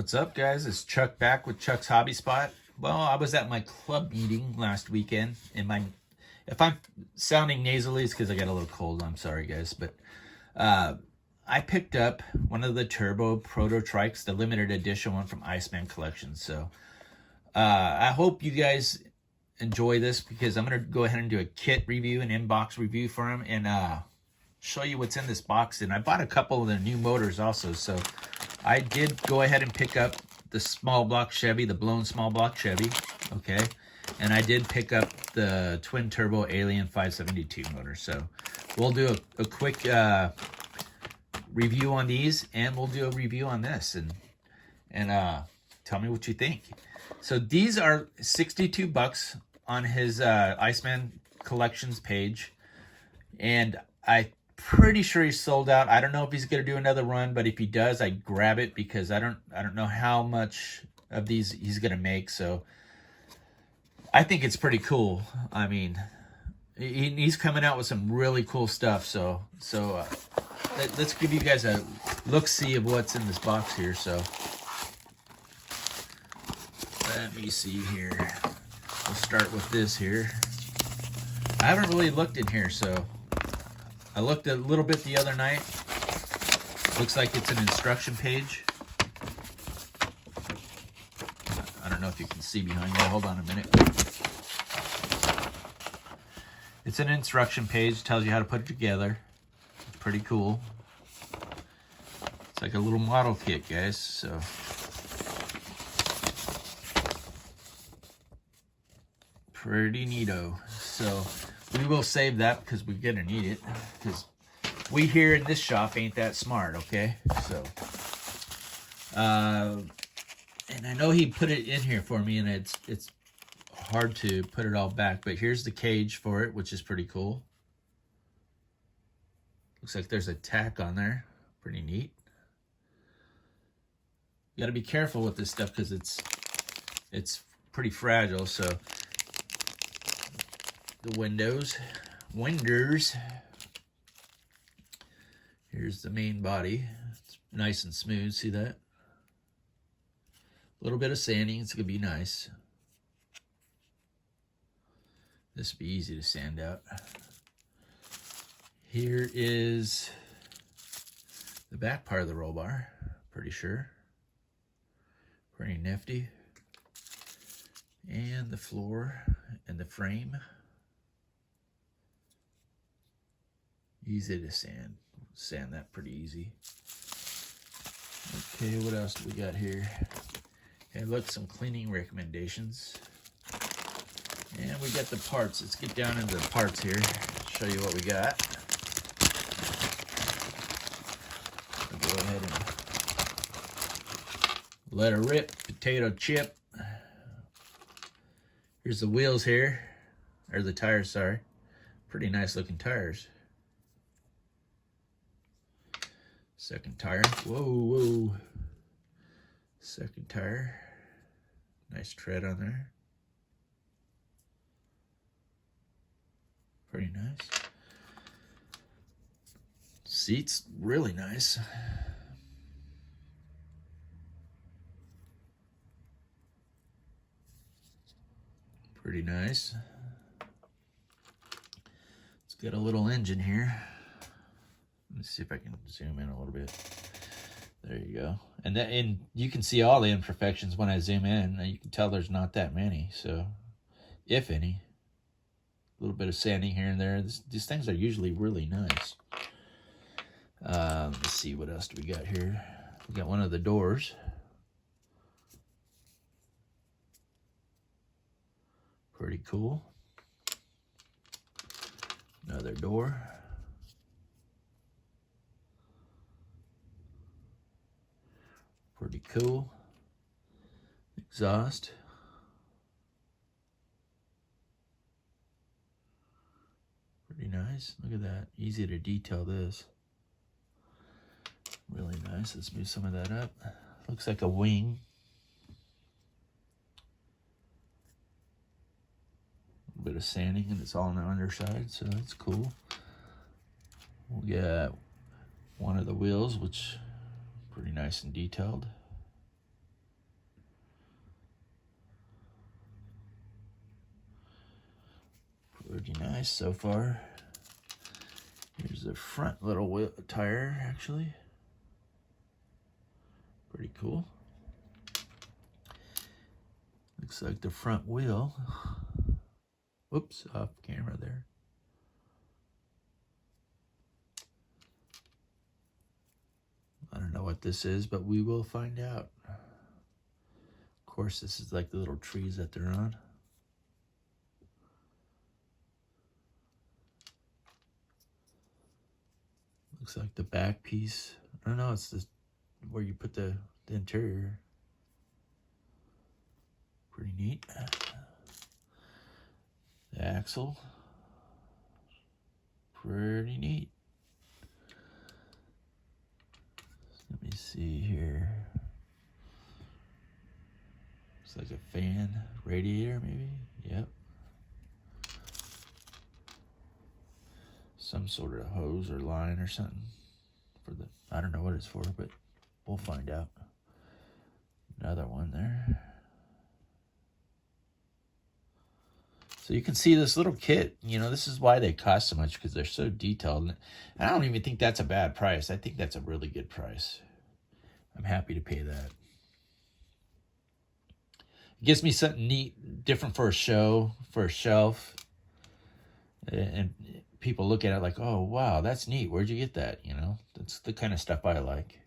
What's up, guys? It's Chuck back with Chuck's Hobby Spot. Well, I was at my club meeting last weekend, and if I'm sounding nasally, it's because I got a little cold. I'm sorry, guys, but I picked up one of the Turbo Proto Trikes, the limited edition one from ICEMAN collection. So I hope you guys enjoy this because I'm gonna go ahead and do a kit review, an inbox review for him, and show you what's in this box. And I bought a couple of the new motors also, so I did go ahead and pick up the small block Chevy, the blown small block Chevy, okay? And I did pick up the twin turbo Alien 572 motor. So we'll do a quick review on these, and we'll do a review on this, and tell me what you think. So these are 62 bucks on his ICEMAN collections page, and I'm pretty sure he's sold out. I don't know if he's gonna do another run, but if he does, I grab it because I don't know how much of these he's gonna make. So I think it's pretty cool. I mean, he's coming out with some really cool stuff. So let's give you guys a look-see of what's in this box here. So let me see here. We'll start with this here. I haven't really looked in here, so I looked a little bit the other night. Looks like it's an instruction page. I don't know if you can see behind me. Hold on a minute. It's an instruction page. Tells you how to put it together. It's pretty cool. It's like a little model kit, guys. So pretty neato. So we will save that because we're gonna need it, because we here in this shop ain't that smart, okay? So and I know he put it in here for me, and it's hard to put it all back, but here's the cage for it, which is pretty cool. Looks like there's a tack on there. Pretty neat. You got to be careful with this stuff because it's pretty fragile. So the windows. Here's the main body. It's nice and smooth. See that? A little bit of sanding. It's gonna be nice. This will be easy to sand out. Here is the back part of the roll bar. Pretty sure. Pretty nifty. And the floor and the frame. Easy to sand. Sand that pretty easy. Okay, what else do we got here? Okay, look, some cleaning recommendations. And we got the parts. Let's get down into the parts here. Show you what we got. We'll go ahead and let her rip. Potato chip. Here's the wheels here. Or the tires, sorry. Pretty nice looking tires. Second tire. Whoa. Second tire. Nice tread on there. Pretty nice. Seats, really nice. Pretty nice. Let's get a little engine here. Let's see if I can zoom in a little bit. There you go. And you can see all the imperfections when I zoom in. You can tell there's not that many, so if any. A little bit of sanding here and there. These things are usually really nice. Let's see, what else do we got here? We got one of the doors. Pretty cool. Another door. Pretty cool. Exhaust. Pretty nice. Look at that. Easy to detail this. Really nice. Let's move some of that up. Looks like a wing. A bit of sanding, and it's all on the underside, so that's cool. We'll get one of the wheels, which pretty nice and detailed. Pretty nice so far. Here's the front little wheel tire, actually. Pretty cool. Looks like the front wheel. Whoops, off camera there. I don't know what this is, but we will find out. Of course, this is like the little trees that they're on. Looks like the back piece. I don't know, it's this, where you put the interior. Pretty neat. The axle. Pretty neat. Let me see here. Looks like a fan, radiator maybe. Yep. Some sort of hose or line or something for the, I don't know what it's for, but we'll find out. Another one there. So you can see this little kit, you know, this is why they cost so much, because they're so detailed. And I don't even think that's a bad price. I think that's a really good price. I'm happy to pay that. It gives me something neat, different for a show, for a shelf. And people look at it like, oh, wow, that's neat. Where'd you get that? You know, that's the kind of stuff I like.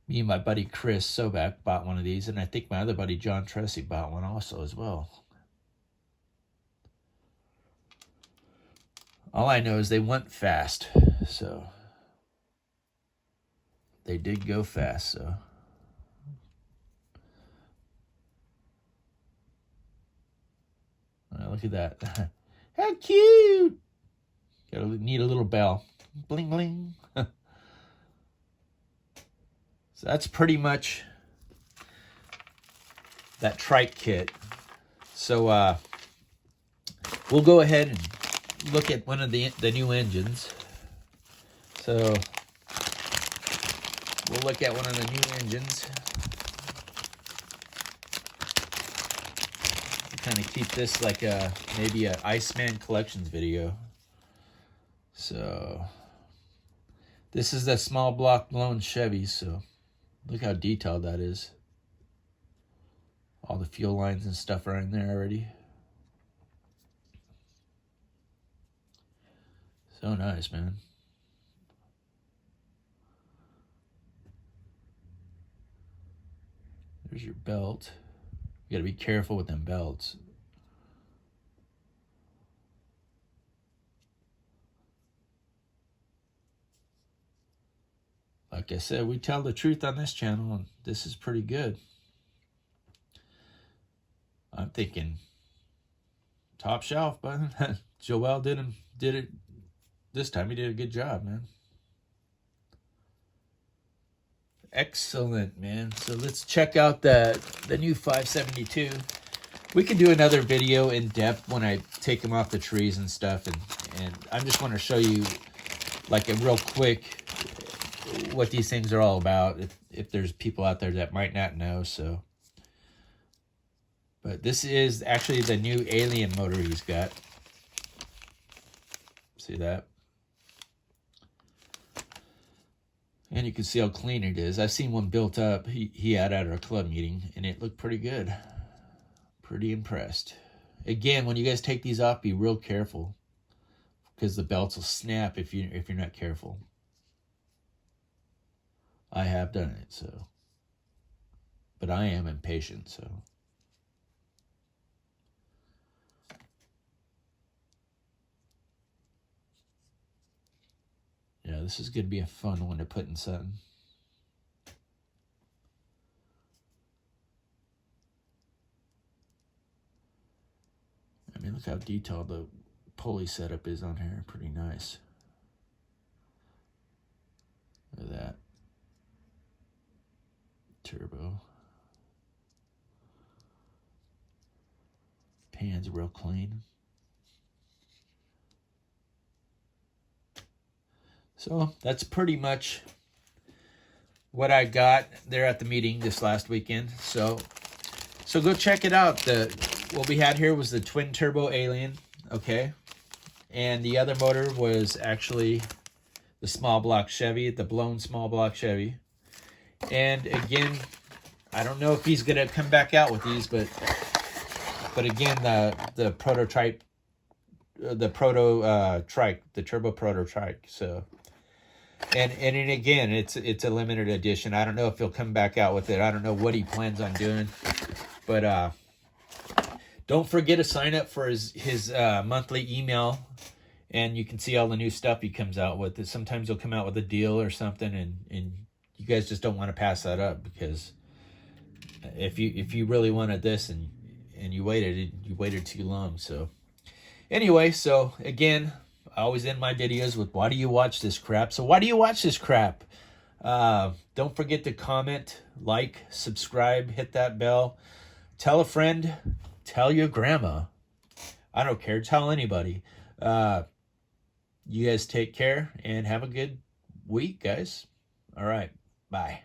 Me and my buddy Chris Sobak bought one of these, and I think my other buddy John Tressie bought one also as well. All I know is they went fast, so they did go fast, so. Look at that. How cute! Need a little bell. Bling, bling. So that's pretty much that trike kit. So we'll go ahead and look at one of the new engines. So we'll look at one of the new engines. Kind of keep this like a maybe a ICEMAN collections video. So this is the small block blown Chevy, so look how detailed that is. All the fuel lines and stuff are in there already. So nice, man. There's your belt. You gotta be careful with them belts. Like I said, we tell the truth on this channel, and this is pretty good. I'm thinking top shelf, but Joel did it this time. He did a good job, man. Excellent, man. So let's check out the new 572. We can do another video in depth when I take them off the trees and stuff, and I just want to show you like a real quick what these things are all about, if there's people out there that might not know. So, but this is actually the new alien motor he's got. See that? And you can see how clean it is. I've seen one built up he had at our club meeting, and it looked pretty good. Pretty impressed. Again, when you guys take these off, be real careful, because the belts will snap if you're not careful. I have done it, so. But I am impatient, so. Yeah, this is going to be a fun one to put in something. I mean, look how detailed the pulley setup is on here. Pretty nice. Look at that. Turbo. Pan's real clean. So that's pretty much what I got there at the meeting this last weekend. So go check it out. what we had here was the twin turbo Alien, okay? And the other motor was actually the small block Chevy, the blown small block Chevy. And again, I don't know if he's gonna come back out with these, but again, the Proto Trike, the Proto Trike, the Turbo Proto Trike. So, and again, it's a limited edition. I don't know if he'll come back out with it. I don't know what he plans on doing, but don't forget to sign up for his monthly email, and you can see all the new stuff he comes out with. Sometimes he'll come out with a deal or something, and you guys just don't want to pass that up, because if you really wanted this and you waited too long. So anyway, so again, I always end my videos with, why do you watch this crap? So why do you watch this crap? Don't forget to comment, like, subscribe, hit that bell, tell a friend, tell your grandma. I don't care, tell anybody. You guys take care and have a good week, guys. All right, bye.